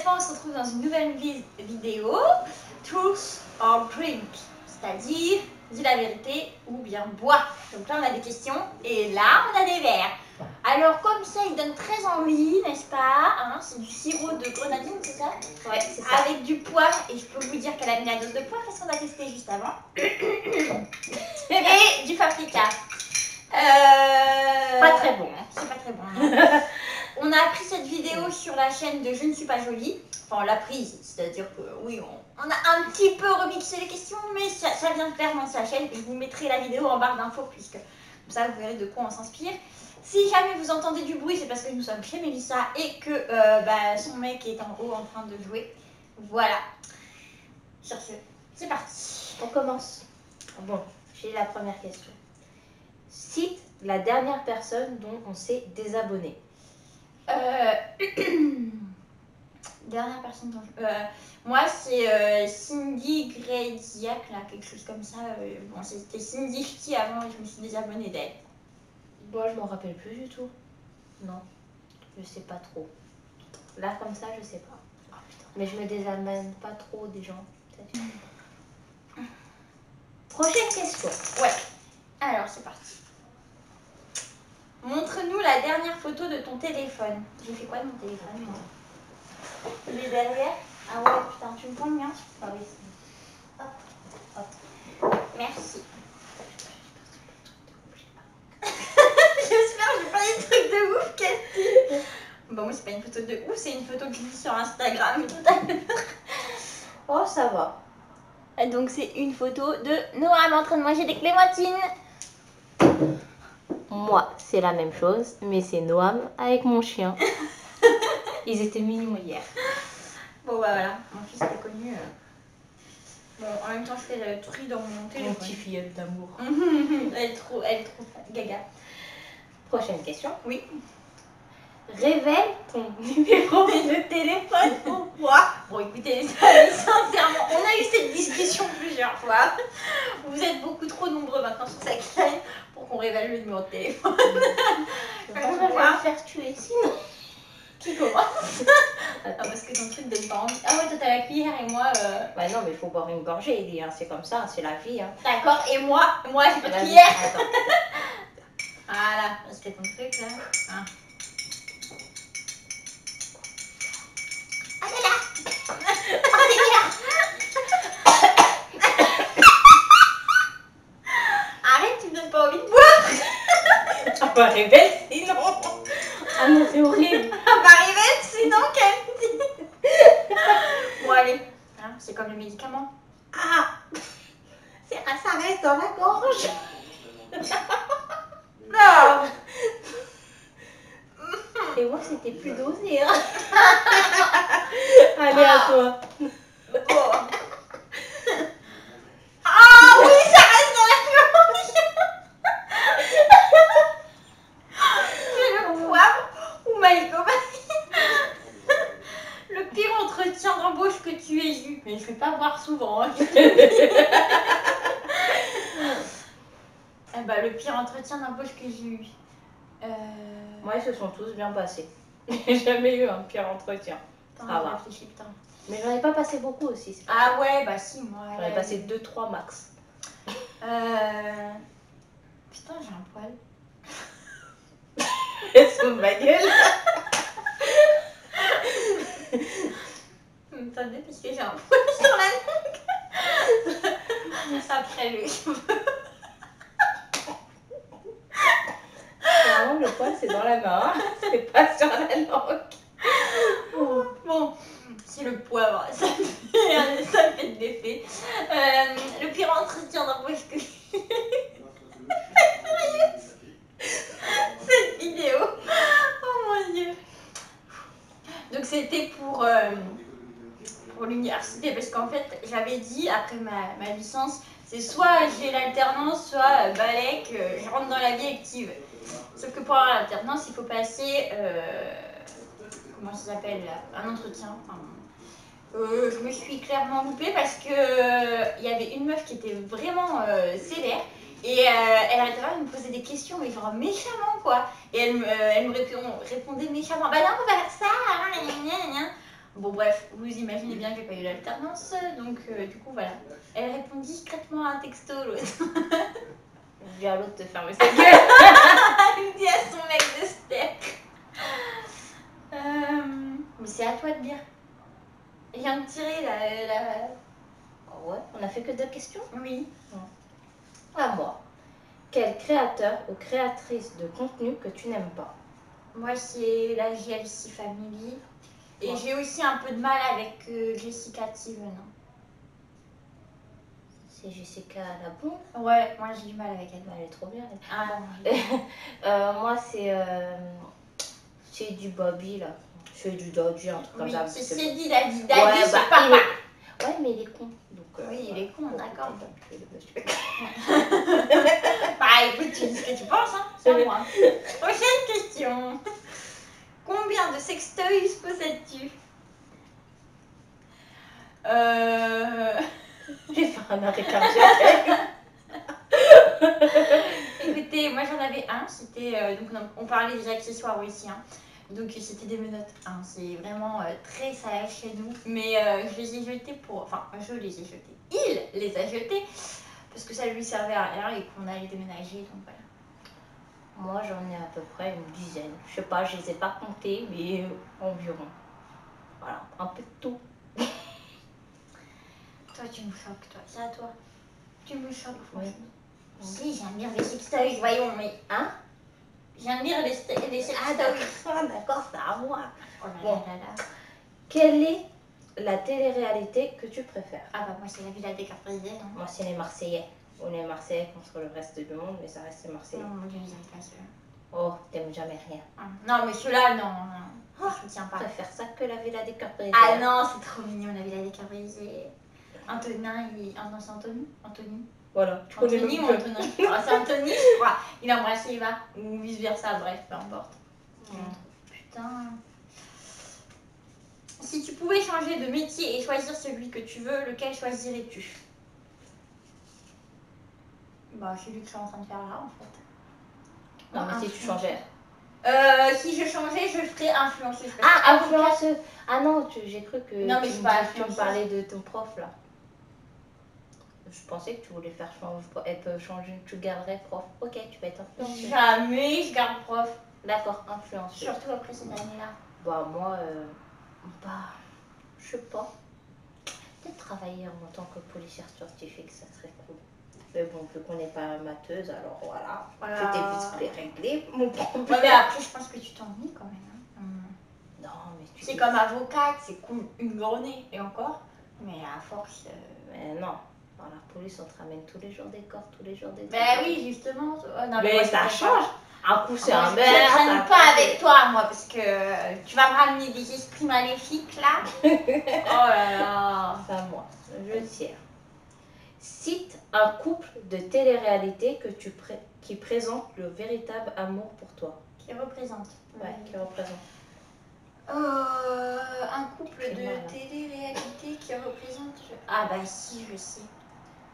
fois, on se retrouve dans une nouvelle vidéo, Truth or Drink, c'est-à-dire dis la vérité ou bien bois. Donc là, on a des questions et là, on a des verres. Alors, comme ça, il donne très envie, n'est-ce pas, hein? C'est du sirop de grenadine, c'est ça? Ouais, c'est ça. Avec du poivre, et je peux vous dire qu'elle a mis la dose de poivre parce qu'on a testé juste avant. Et du paprika. Pas très bon. C'est pas très bon, non. On a pris cette vidéo sur la chaîne de Je ne suis pas jolie. Enfin, on l'a prise, c'est-à-dire que oui, on a un petit peu remixé les questions, mais ça vient clairement de sa chaîne. Et je vous mettrai la vidéo en barre d'infos, puisque comme ça, vous verrez de quoi on s'inspire. Si jamais vous entendez du bruit, c'est parce que nous sommes chez Mélissa et que son mec est en haut en train de jouer. Voilà. Sur ce, c'est parti. On commence. Bon, j'ai la première question. Cite la dernière personne dont on s'est désabonné. Dernière personne dont moi, c'est Cindy Greydiac, là, quelque chose comme ça. Bon, c'était Cindy Ch'ti avant et je me suis désabonnée d'elle. Moi, je m'en rappelle plus du tout. Non, je sais pas trop. Là, comme ça, je sais pas. Oh, putain. Mais je me désabonne pas trop des gens. Prochaine question. Ouais. Alors, c'est parti. Montre-nous la dernière photo de ton téléphone. J'ai fait quoi de mon téléphone, moi? Il est derrière. Ah ouais, putain, tu me prends le mien? Ah oui. Hop, hop. Merci. J'espère que j'ai pas des trucs de ouf, Cathy. Bon, moi, c'est pas une photo de ouf, c'est une photo que j'ai vue sur Instagram tout à l'heure. Oh, ça va. Et donc, c'est une photo de Noam en train de manger des clémentines. Moi, c'est la même chose, mais c'est Noam avec mon chien. Ils étaient mignons hier. Bon, bah voilà, mon fils est connu. Bon, en même temps, je fais le tri dans mon téléphone. Mon petit filleul d'amour. Elle est trop gaga. Prochaine question. Oui. Révèle ton numéro de téléphone. Pourquoi? Bon, écoutez, sincèrement, on a eu cette discussion plusieurs fois. Vous êtes beaucoup trop nombreux maintenant sur cette chaîne pour qu'on révèle le numéro de téléphone. On va le faire tuer sinon. Qui commence? Attends, parce que ton truc donne pas envie. Ah ouais, toi t'as la cuillère et moi... Bah non, mais il faut boire une gorgée, hein. C'est comme ça, c'est la vie. Hein. D'accord, et moi j'ai pas de cuillère. Attends. Voilà, c'était ton truc là. Ah. Ah, c'est là. Ah, c'est là. Arrête, tu me donnes pas envie de boire. Ah bah révèle sinon. Ah non, c'est horrible. Ah bah révèle sinon, Cathy. Bon allez, hein, c'est comme le médicament. Ah, ça reste dans la gorge. Non. Et moi, c'était plus dosé. Hein. Allez, à toi. Oh. Ah oui, ça reste dans la gorge. C'est le poivre ou maïko. Le pire entretien d'embauche que tu aies eu. Mais je vais pas boire souvent. Hein. Bah, le pire entretien d'embauche que j'ai eu. Moi, ils se sont tous bien passés. J'ai jamais eu un pire entretien. Putain, Ça va. réfléchis, putain. Mais j'en ai pas passé beaucoup aussi. Ah ouais, bah si, moi. J'en ai passé 2-3 max. Putain, j'ai un poil. Elle se fout de ma gueule. Attendez, parce que j'ai un poil sur la nuque. Après le cheveu. Vraiment, le poil, c'est dans la main. Hein. C'est pas sur la langue. Bon, c'est le poivre. Ça fait de l'effet. Le pire entretien d'embauche que j'ai eu. Cette vidéo. Oh mon dieu. Donc c'était pour l'université parce qu'en fait j'avais dit après ma licence c'est soit j'ai l'alternance soit balèque, je rentre dans la vie active. Sauf que pour avoir l'alternance il faut passer comment ça s'appelle, un entretien. Enfin, je me suis clairement loupée parce que il y avait une meuf qui était vraiment sévère. Et elle arrêtait pas de me poser des questions, mais genre méchamment quoi. Et elle me répondait méchamment. Bah non, on va faire ça. Bon, Bon bref, vous imaginez bien que j'ai pas eu l'alternance, donc du coup voilà. Elle répond discrètement à un texto, l'autre. Je dis à l'autre de fermer sa gueule. Elle dit à son mec de se taire. Mais c'est à toi de dire. Je viens de tirer la... Oh ouais, on a fait que 2 questions. Oui. À moi. Quel créateur ou créatrice de contenu que tu n'aimes pas? Moi c'est la GLC Family. Et Ouais. j'ai aussi un peu de mal avec Jessica Steven. C'est Jessica la blonde. Ouais, moi j'ai du mal avec elle. Elle est trop bien. Elle. Ah, Moi c'est du Bobby là. C'est du Dodgy, un truc comme oui, ça. c'est dit Daddy. Ouais, Daddy, bah, c'est papa. Ouais, mais il est con. Donc, Oui, il est con, d'accord. D'accord. Bah écoute, tu dis ce que tu penses, hein. C'est à moi. Prochaine question. Combien de sextoys possèdes-tu? J'ai fait un arrêt cardiaque. Écoutez, moi j'en avais un, c'était donc on parlait des accessoires aussi, hein. Donc c'était des menottes, hein. C'est vraiment très sage chez nous, mais je les ai jetés je les ai jetés, il les a jetés parce que ça lui servait à rien et qu'on allait déménager, donc voilà. Moi j'en ai à peu près une dizaine, je sais pas, je les ai pas comptés, mais environ. Voilà, un peu de tout. Toi tu me choques, toi, c'est à toi. Tu me choques, franchement. Oui. Si, j'aime bien les sextoys, voyons, mais Hein? j'aime bien les sextoys. Ah d'accord, c'est à moi. Oh là Bon. là là. Quelle est la télé-réalité que tu préfères? Ah bah moi c'est la Villa des Capricornes, hein. Moi c'est les Marseillais. On est Marseillais contre le reste du monde, mais ça reste les Marseillais. Non, moi je les aime pas ceux-là. Oh, t'aimes jamais rien. Non, mais ceux-là, non, non. Je soutiens Je pas. préfère ça que la Villa des Capricornes. Ah non, c'est trop mignon la Villa des Capricornes. Antonin, ah non, c'est Anthony. Anthony. Voilà, tu connais Anthony même ou plus. Antonin? Ah, c'est Anthony, je crois. Il a embrassé Eva. Ou vice versa, bref, peu importe. Putain. Si tu pouvais changer de métier et choisir celui que tu veux, lequel choisirais-tu? Bah, celui que je suis en train de faire là, en fait. Non, mais si tu changeais. Si je changeais, je ferais influenceuse. Ah, influenceuse. Ah non, j'ai cru que Non, mais je suis pas tu me influenceuse. parlais de ton prof là. Je pensais que tu voulais faire changer. Elle peut changer, tu garderais prof. Ok, tu vas être influenceuse. Jamais je garde prof. D'accord, influenceuse. Surtout après cette année-là. Bah, moi, je sais pas. Peut-être travailler en tant que policière scientifique, ça serait cool. Mais bon, vu qu'on n'est pas amateuse, alors voilà. Voilà. Je t'ai vite réglé mon problème. Ouais, mais après, je pense que tu t'ennuies quand même. Hein. Non, mais tu C'est dis- comme avocate, c'est cool une journée et encore. Mais à force. Mais non. Dans la police, on te ramène tous les jours des corps, tous les jours des... Ben oui, justement. Non, Mais moi, ça je change. Un coup, c'est un Je verre. traîne pas avec toi, moi, parce que tu vas me ramener des esprits maléfiques là. Oh là là. C'est à moi. Je tire. Cite un couple de télé-réalité qui présente le véritable amour pour toi. Qui représente. Ouais, qui représente. Un couple J'ai mal, de hein. télé-réalité qui représente. Ah bah si, je sais.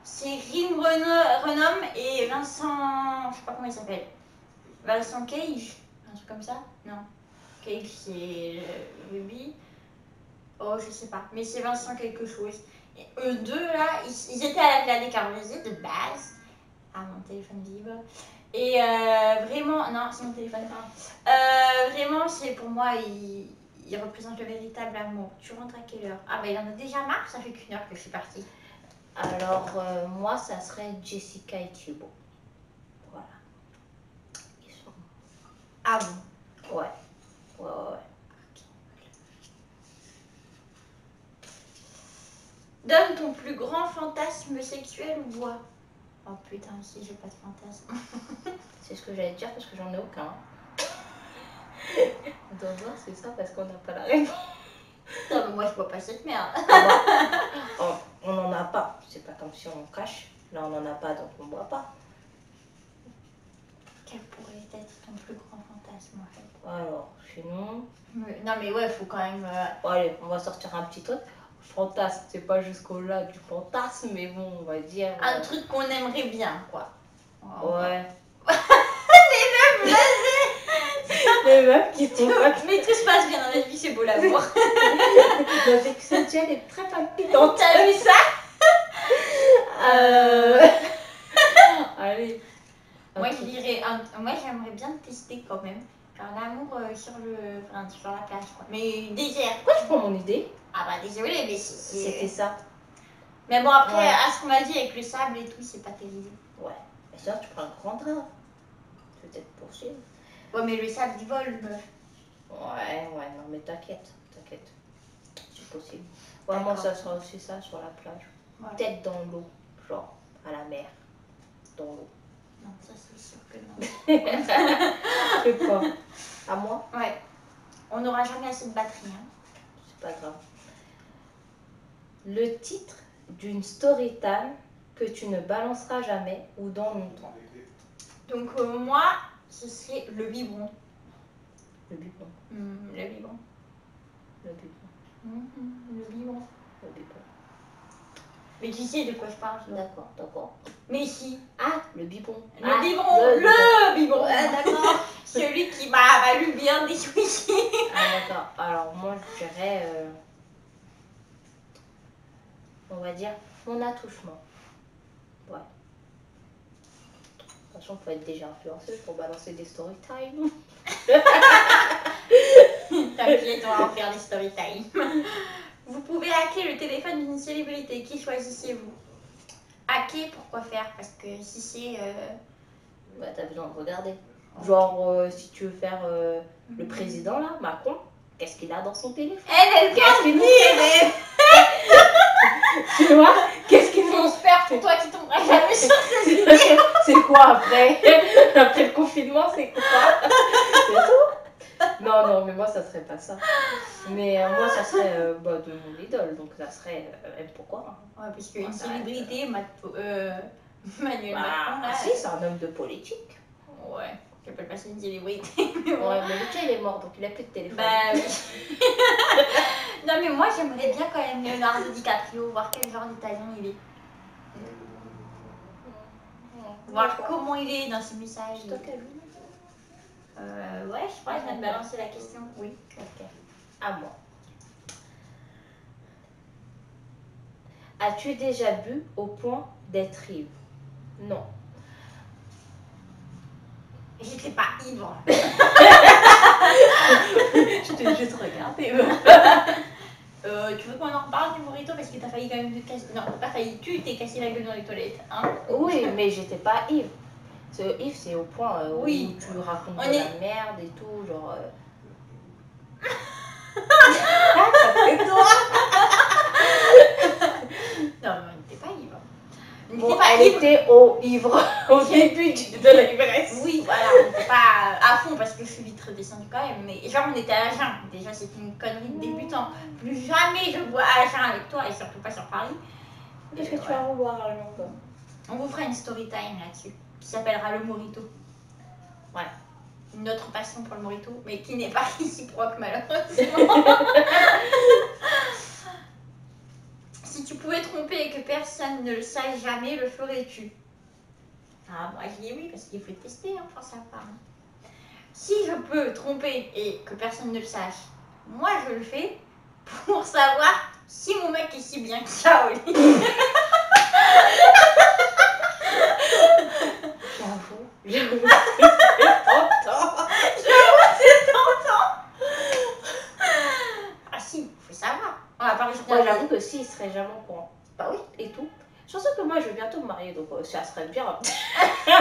C'est Rim Renom et Vincent. Je sais pas comment il s'appelle. Vincent Cage. Un truc comme ça? Non. Cage, c'est Ruby. Oh, je sais pas. Mais c'est Vincent quelque chose. Et eux deux là, ils étaient à la Villa des Capricornes de base. Ah, mon téléphone vibre. Et vraiment, non, c'est mon téléphone. Vraiment, c'est pour moi, il représente le véritable amour. Tu rentres à quelle heure? Ah, bah il en a déjà marre, ça fait qu'1 heure que je suis partie. Alors, moi, ça serait Jessica et Thibaut. Voilà. Ils sont... Ah bon? Ouais. Ouais. Donne ton plus grand fantasme sexuel ou bois? Oh putain, si j'ai pas de fantasme. C'est ce que j'allais te dire parce que j'en ai aucun. On doit voir, c'est ça parce qu'on n'a pas la réponse. Non, mais moi je bois pas cette merde. Oh, on n'en a pas. C'est pas comme si on cache. Là, on n'en a pas, donc on boit pas. Quel pourrait être ton plus grand fantasme en fait? Alors, sinon... Non mais ouais, faut quand même... Bon, allez, on va sortir un petit truc. Fantasme, c'est pas jusqu'au-là du fantasme, mais bon, on va dire... Un truc qu'on aimerait bien, quoi. Ouais. Les meufs, Les meufs qui sont pas... mais tout se passe bien dans la vie, c'est beau l'amour. Avec Cynthia, elle est très palpitante. T'as vu ça? Allez. Moi, Ok. je dirais moi, j'aimerais bien tester quand même. Genre l'amour sur la plage, quoi. Mais désert. Pourquoi tu prends mon idée? Ah bah désolé, mais C'était ça. Mais bon, après, Ouais. à ce qu'on m'a dit avec le sable et tout, c'est pas terrible. Ouais. Mais sinon, tu prends un grand drap. Peut-être poursuivre. Ouais, mais le sable, il vole, meuf. Ouais, non, mais t'inquiète. C'est possible. Ouais, moi, D'accord. ça sera aussi ça sur la plage. Voilà. Peut-être dans l'eau, genre à la mer. Dans l'eau. Non, ça c'est sûr que non. C'est quoi? À moi? Ouais. On n'aura jamais assez de batterie. Hein. C'est pas grave. Le titre d'une story time que tu ne balanceras jamais ou dans longtemps. Donc moi, ce serait le biberon. Le biberon. Le biberon. Le biberon. Le biberon. Le biberon. Mais tu sais de quoi je parle, toi. D'accord. Mais si. Ah, le biberon. Le biberon. Le biberon. D'accord. Celui qui m'a valu bien des soucis. Ah, d'accord. Alors, moi, je dirais, on va dire, mon attouchement. Ouais. De toute façon, il faut être déjà influenceuse pour balancer des story time. T'inquiète, on va en faire des story time. Vous pouvez hacker le téléphone d'une célébrité. Qui choisissez-vous? Hacker, pourquoi faire? Parce que si c'est... Bah, t'as besoin de regarder. Genre, si tu veux faire le président, là, Macron, qu'est-ce qu'il a dans son téléphone? Elle Qu'est-ce qu'il nous fait? Tu vois? Qu'est-ce qu'il nous J'espère pour toi qui tomberas jamais sur cette vidéo. C'est quoi après? Après le confinement, c'est quoi? C'est tout? Non, mais moi, ça serait pas ça. Mais moi, ça serait de mon idole. Donc, ça serait pourquoi? Ouais, parce qu'une célébrité, Manuel Macron, là... Si, c'est un homme de politique. Ouais, je peux pas passer une célébrité. Mais bon. Ouais, mais le tien, il est mort, donc il a plus de téléphone. Bah oui. Non, mais moi, j'aimerais bien quand même Leonardo DiCaprio, voir quel genre d'italien il est. Voir comment il est dans ses messages. Toi, quel Ouais, je crois que je viens de balancer la question. Oui. Ok. À moi. As-tu déjà bu au point d'être ivre? Non. J'étais pas ivre. Je t'ai juste regardé. Tu veux qu'on en reparle du burrito parce que t'as failli quand même te casser... Non, pas failli, tu t'es cassé la gueule dans les toilettes, hein. Oui, mais j'étais pas ivre. Ivre, c'est au point Oui. où tu racontes On de est- la merde et tout, genre... Et toi? Non, mais on n'était pas ivre. On n'était Bon, pas elle ivre. était ivre au début de l'ivresse. Oui, voilà, on n'était pas à fond parce que je suis vite redescendue quand même. Mais genre, on était à jeun. Déjà, c'était une connerie de débutant. Plus jamais je bois à jeun avec toi et surtout pas sur Paris. Qu'est-ce que tu vas revoir à Lyon? On vous fera une story time là-dessus qui s'appellera le Morito. Voilà. Une autre passion pour le Morito, mais qui n'est pas réciproque malheureusement. Si tu pouvais tromper et que personne ne le sache jamais, le ferais-tu? Ah, moi je dis oui parce qu'il faut tester, hein, pour savoir. Si je peux tromper et que personne ne le sache, moi je le fais pour savoir si mon mec est si bien que ça au lit. J'avoue, c'est tentant. C'est tentant. Ah si, faut savoir. On va parler Moi, j'avoue que si, il serait jamais au courant. Bah oui. Et tout. Surtout que moi, je vais bientôt me marier, donc ça serait bien. C'est bien,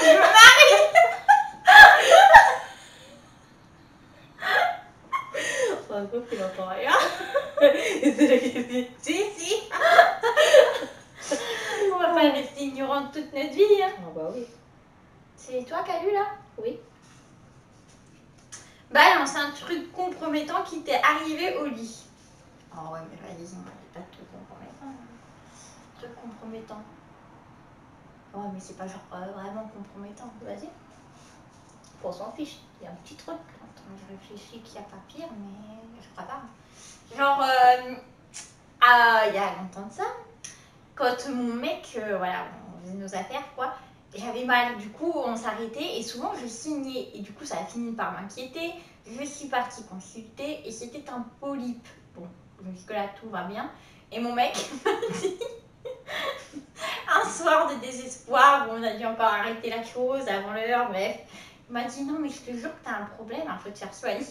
je me marie. On voit qu'il n'entend rien. Et c'est là qu'il dit si. On va pas rester ignorante toute notre vie. Hein. Ah bah oui. C'est toi qui as lu là? Oui. Balance un truc compromettant qui t'est arrivé au lit. Oh ouais, mais vas-y, on parle pas de truc compromettant. Truc compromettant. Oh, mais c'est pas genre vraiment compromettant. Vas-y. On s'en fiche. Il y a un petit truc. Attends, je réfléchis qu'il n'y a pas pire, mais je crois pas. Genre, il y a longtemps de ça, quand mon mec, voilà, on faisait nos affaires, quoi, j'avais mal, du coup, on s'arrêtait et souvent je signais. Et du coup, ça a fini par m'inquiéter. Je suis partie consulter et c'était un polype. Bon, jusque-là, tout va bien. Et mon mec me dit, un soir de désespoir, où on a dû encore arrêter la chose avant l'heure, bref, il m'a dit non, mais je te jure que t'as un problème, il faut te faire soigner.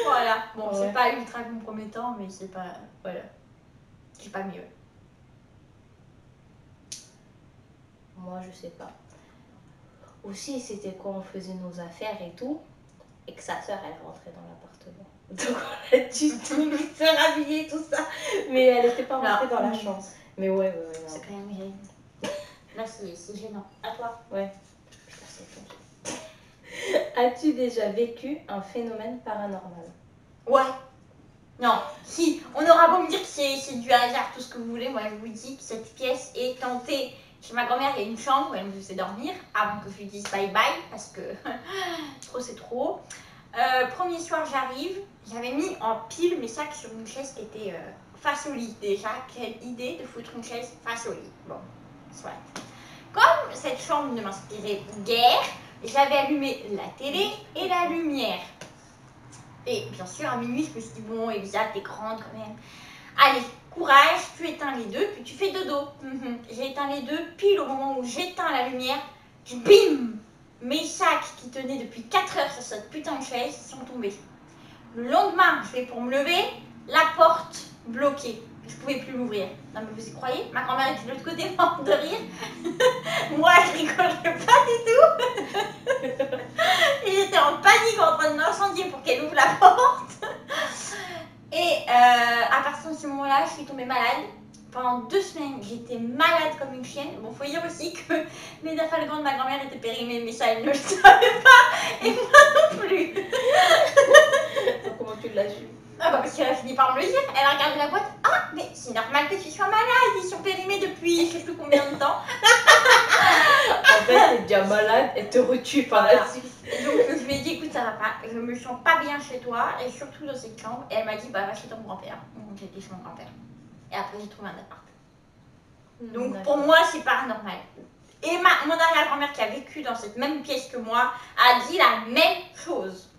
Voilà, bon, c'est pas ultra compromettant, mais c'est pas. Voilà. C'est pas mieux. Moi, je sais pas. Aussi, c'était quand on faisait nos affaires et tout, et que sa soeur, elle rentrait dans l'appartement. Donc, on a dû tout lui faire habiller, tout ça. Mais elle n'était pas rentrée dans la chambre. Mais ouais, non. C'est quand même gênant. Là, c'est gênant. À toi. Ouais. Putain, c'est ton. As-tu déjà vécu un phénomène paranormal? Ouais. Non, si, on aura beau me dire que c'est du hasard, tout ce que vous voulez, moi je vous dis que cette pièce est tentée. Chez ma grand-mère, il y a une chambre où elle me faisait dormir avant que je lui dise bye bye parce que trop c'est trop. Premier soir, j'arrive, j'avais mis en pile mes sacs sur une chaise qui était face au lit. Déjà, quelle idée de foutre une chaise face au lit. Bon, soit. Comme cette chambre ne m'inspirait guère, j'avais allumé la télé et la lumière. Et bien sûr, à minuit, je me suis dit, bon, Elisa, t'es grande quand même. Allez, courage, tu éteins les deux, puis tu fais dodo. J'ai éteint les deux, pile au moment où j'éteins la lumière, bim, mes sacs qui tenaient depuis 4 heures sur cette putain de chaise sont tombés. Le lendemain, je vais pour me lever, la porte bloquée. Je pouvais plus l'ouvrir. Non mais vous y croyez? Ma grand-mère était de l'autre côté morte de rire. Moi, je rigolais pas du tout. Et j'étais en panique en train de m'incendier pour qu'elle ouvre la porte. Et à partir de ce moment-là, je suis tombée malade. Pendant 2 semaines, j'étais malade comme une chienne. Bon, faut dire aussi que les dafalgans de ma grand-mère étaient périmés, mais ça, elle ne le savait pas. Et moi non plus. Comment tu l'as su? Ah bah parce qu'elle a fini par me le dire. Elle a regardé la boîte. Ah, mais c'est normal que tu sois malade. Ils sont périmés depuis je sais plus combien de temps. En fait, t'es déjà malade et te retue par la suite. Et donc je lui ai dit, écoute, ça va pas. Je me sens pas bien chez toi et surtout dans cette chambre. Et elle m'a dit, bah va chez ton grand-père. Donc j'ai été chez mon grand-père. Et après, j'ai trouvé un appart. Donc pour moi, c'est paranormal. Et mon arrière-grand-mère qui a vécu dans cette même pièce que moi a dit la même chose.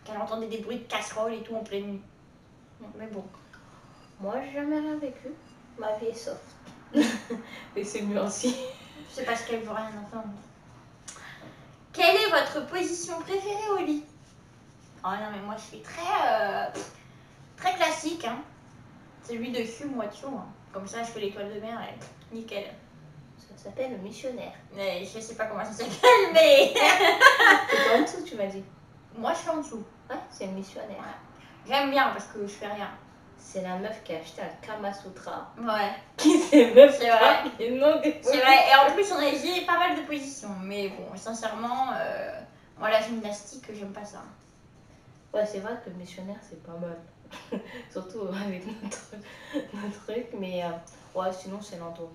Qu'elle entendait des bruits de casseroles et tout en pleine nuit. Mais bon. Moi, j'ai jamais rien vécu. Ma vie est soft. Et c'est mieux ainsi. C'est parce qu'elle veut rien entendre. Quelle est votre position préférée au lit? Oh non, mais moi, je suis très classique. Hein. C'est lui dessus, moi dessous. Hein. Comme ça, je fais l'étoile de mer. Nickel. Ça s'appelle le missionnaire. Mais je sais pas comment ça s'appelle, mais... C'est en dessous, tu m'as dit. Moi, je suis en dessous. Ouais, c'est le missionnaire. Ouais. J'aime bien parce que je fais rien. C'est la meuf qui a acheté un Kama Sutra. Ouais. Qui s'est même C'est vrai. C'est vrai. Et en plus, on a essayé pas mal de positions. Mais bon, sincèrement, moi, la gymnastique, j'aime pas ça. Ouais, c'est vrai que le missionnaire, c'est pas mal. Surtout avec notre truc. Mais ouais, sinon, c'est l'endomac.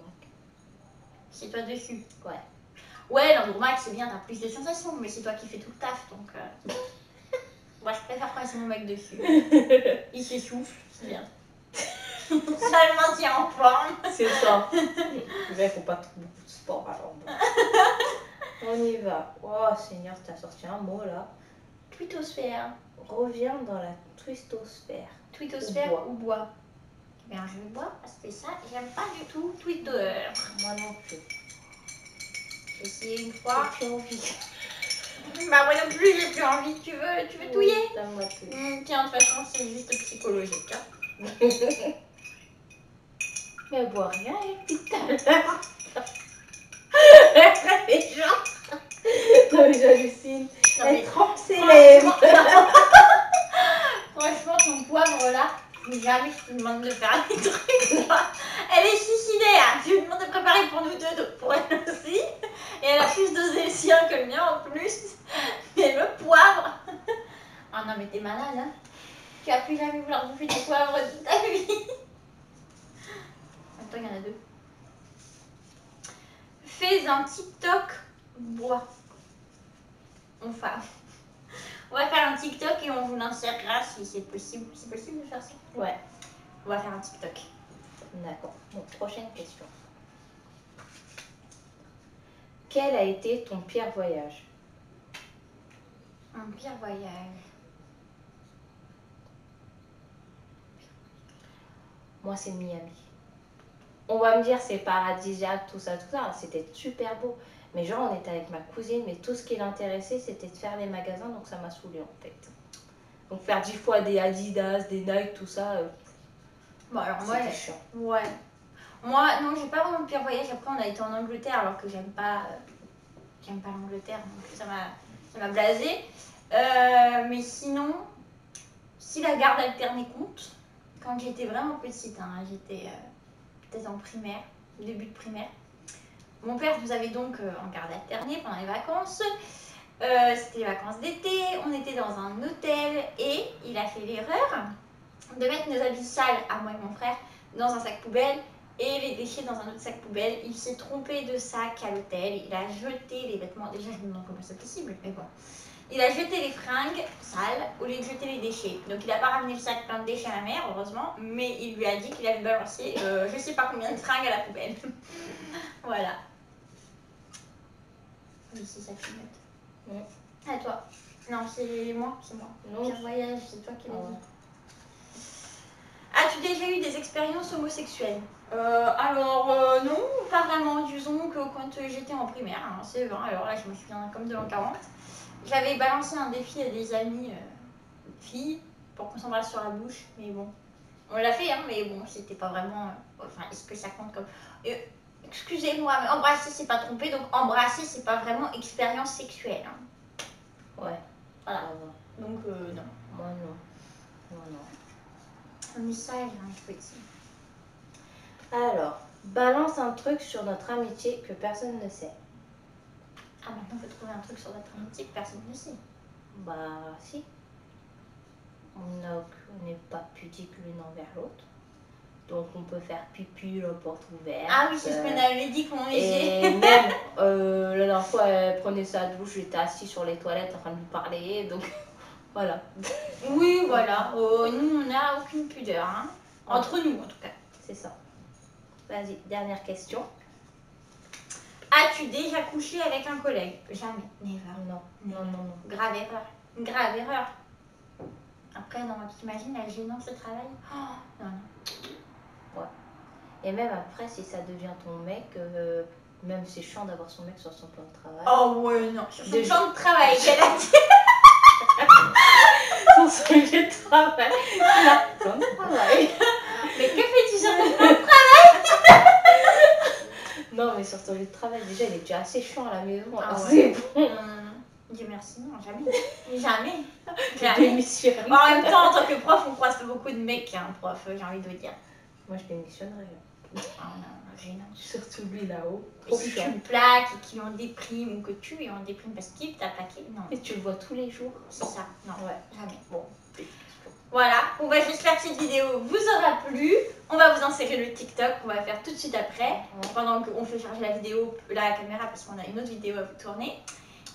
C'est toi dessus. Ouais. Ouais, l'endomac, c'est bien, t'as plus de sensations. Mais c'est toi qui fais tout le taf. Donc, moi, je préfère passer mon mec dessus. Il s'essouffle, c'est bien. Ça le maintient en forme. C'est ça. Mais faut pas trop beaucoup de sport alors. Bon. On y va. Oh Seigneur, t'as sorti un mot là. Twittosphère. Reviens dans la twistosphère. Twittosphère ou bois? Ben, je vais boire parce que ça, j'aime pas du tout Twitter. Moi non plus. J'ai essayé une fois. J'ai plus envie. Bah moi non plus, j'ai plus envie. Tu veux touiller? Donne-moi tout. Tiens, de toute façon, c'est juste psychologique. Hein. Mais elle boit rien, elle, putain. Les gens. Non mais j'hallucine. Non, Elle mais trempe ses lèvres. Franchement, ton poivre là, jamais je te demande de faire des trucs. Elle est suicidaire. Tu lui demandes de préparer pour nous deux, donc pour elle aussi. Et elle a plus dosé le sien que le mien en plus. Mais le poivre. Oh non, mais t'es malade, hein. Tu vas plus jamais vouloir bouffer du poivre toute ta vie. Attends, il y en a 2. Fais un TikTok, bois. On va faire un TikTok et on vous l'insérera si c'est possible. C'est possible de faire ça? Ouais. On va faire un TikTok. D'accord. Bon, prochaine question. Quel a été ton pire voyage? Un pire voyage. Moi, c'est Miami. On va me dire c'est paradisiaque, tout ça, c'était super beau. Mais genre, on était avec ma cousine, mais tout ce qui l'intéressait, c'était de faire les magasins, donc ça m'a saoulée en fait. Donc faire 10 fois des Adidas, des Nike, tout ça, Bon, alors moi, c'était chiant. ouais. Moi, non, j'ai pas vraiment de pire voyage. Après, on a été en Angleterre, alors que j'aime pas l'Angleterre, donc ça m'a blasé. Mais sinon, si la garde alternée compte, quand j'étais vraiment petite, hein, j'étais peut-être en primaire, début de primaire. Mon père nous avait donc en garde alternée pendant les vacances. C'était les vacances d'été, on était dans un hôtel et il a fait l'erreur de mettre nos habits sales, à moi et mon frère, dans un sac poubelle et les déchets dans un autre sac poubelle. Il s'est trompé de sac à l'hôtel, il a jeté les vêtements. Déjà, je me demande comment c'est possible, mais bon. Il a jeté les fringues sales au lieu de jeter les déchets. Donc il n'a pas ramené le sac plein de déchets à la mer, heureusement, mais il lui a dit qu'il avait balancé je sais pas combien de fringues à la poubelle. Voilà. Oui, c'est ça qui note. À toi. Non, c'est moi. Non. Pire voyage, c'est toi qui l'as Ouais. dit. As-tu déjà eu des expériences homosexuelles? Alors, non, pas vraiment. Disons que quand j'étais en primaire, hein, c'est vrai, alors là, je me souviens comme de l'an 40, j'avais balancé un défi à des amis filles pour qu'on s'embrasse sur la bouche, mais bon, on l'a fait, hein, mais bon, c'était pas vraiment. Enfin, est-ce que ça compte comme. Excusez-moi, mais embrasser, c'est pas tromper, donc embrasser, c'est pas vraiment expérience sexuelle. Hein. Ouais. Voilà. Donc, non. Moi, non. Un message, hein, je peux dire. Alors, balance un truc sur notre amitié que personne ne sait. Ah, maintenant, on peut trouver un truc sur notre amitié que personne ne sait. Bah, si. On n'est pas pudique l'une envers l'autre. Donc, on peut faire pipi la porte ouverte. Ah oui, c'est ce qu'on avait dit qu'on Et était. même, la dernière fois, elle prenait sa douche, j'étais assise sur les toilettes en train de lui parler. Donc, voilà. Oui, voilà. Nous, on n'a aucune pudeur. Hein. Entre nous, en tout cas. C'est ça. Vas-y, dernière question. As-tu déjà couché avec un collègue? Jamais. Never. Non. Grave erreur. Grave erreur. Après, non, t'imagines la gênance de travail? Oh, non. Ouais. Et même après, si ça devient ton mec, même c'est chiant d'avoir son mec sur son plan de travail. Oh ouais, non. Sur son Déjà. plan de travail, qu'elle a dit. Sur son lieu de travail. Là, plan de travail. Mais que fais-tu sur ton plan de travail? Non, mais sur ton lieu de travail, déjà, il est déjà assez chiant à la maison. Ah alors ouais. c'est bon. Dieu merci, non, jamais. Jamais. Je Jamais. démissionne. En même temps, en tant que prof, on croise pas beaucoup de mecs, hein, prof, j'ai envie de vous dire. Moi, je démissionnerais. Ah non, gênant. Surtout lui là-haut. Et Trop si tu chiant. le plaques et qu'il en déprime ou que tu en déprime parce qu'il t'a plaqué, non. Et tu le vois tous les jours. C'est ça, non, Ouais. jamais. Bon. Voilà, bon bah j'espère que cette vidéo vous aura plu. On va vous insérer le TikTok qu'on va faire tout de suite après, pendant qu'on fait charger la vidéo, la caméra, parce qu'on a une autre vidéo à vous tourner.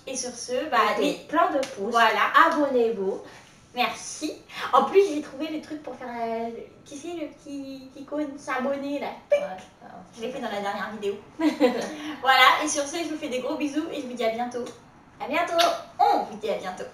Et sur ce, bah Mettez plein de pouces. voilà, Abonnez-vous. merci. En plus j'ai trouvé le truc pour faire, tu sais, le petit icône s'abonner là. Je l'ai fait dans la dernière vidéo. Voilà, et sur ce, je vous fais des gros bisous et je vous dis à bientôt. À bientôt. On vous dit à bientôt.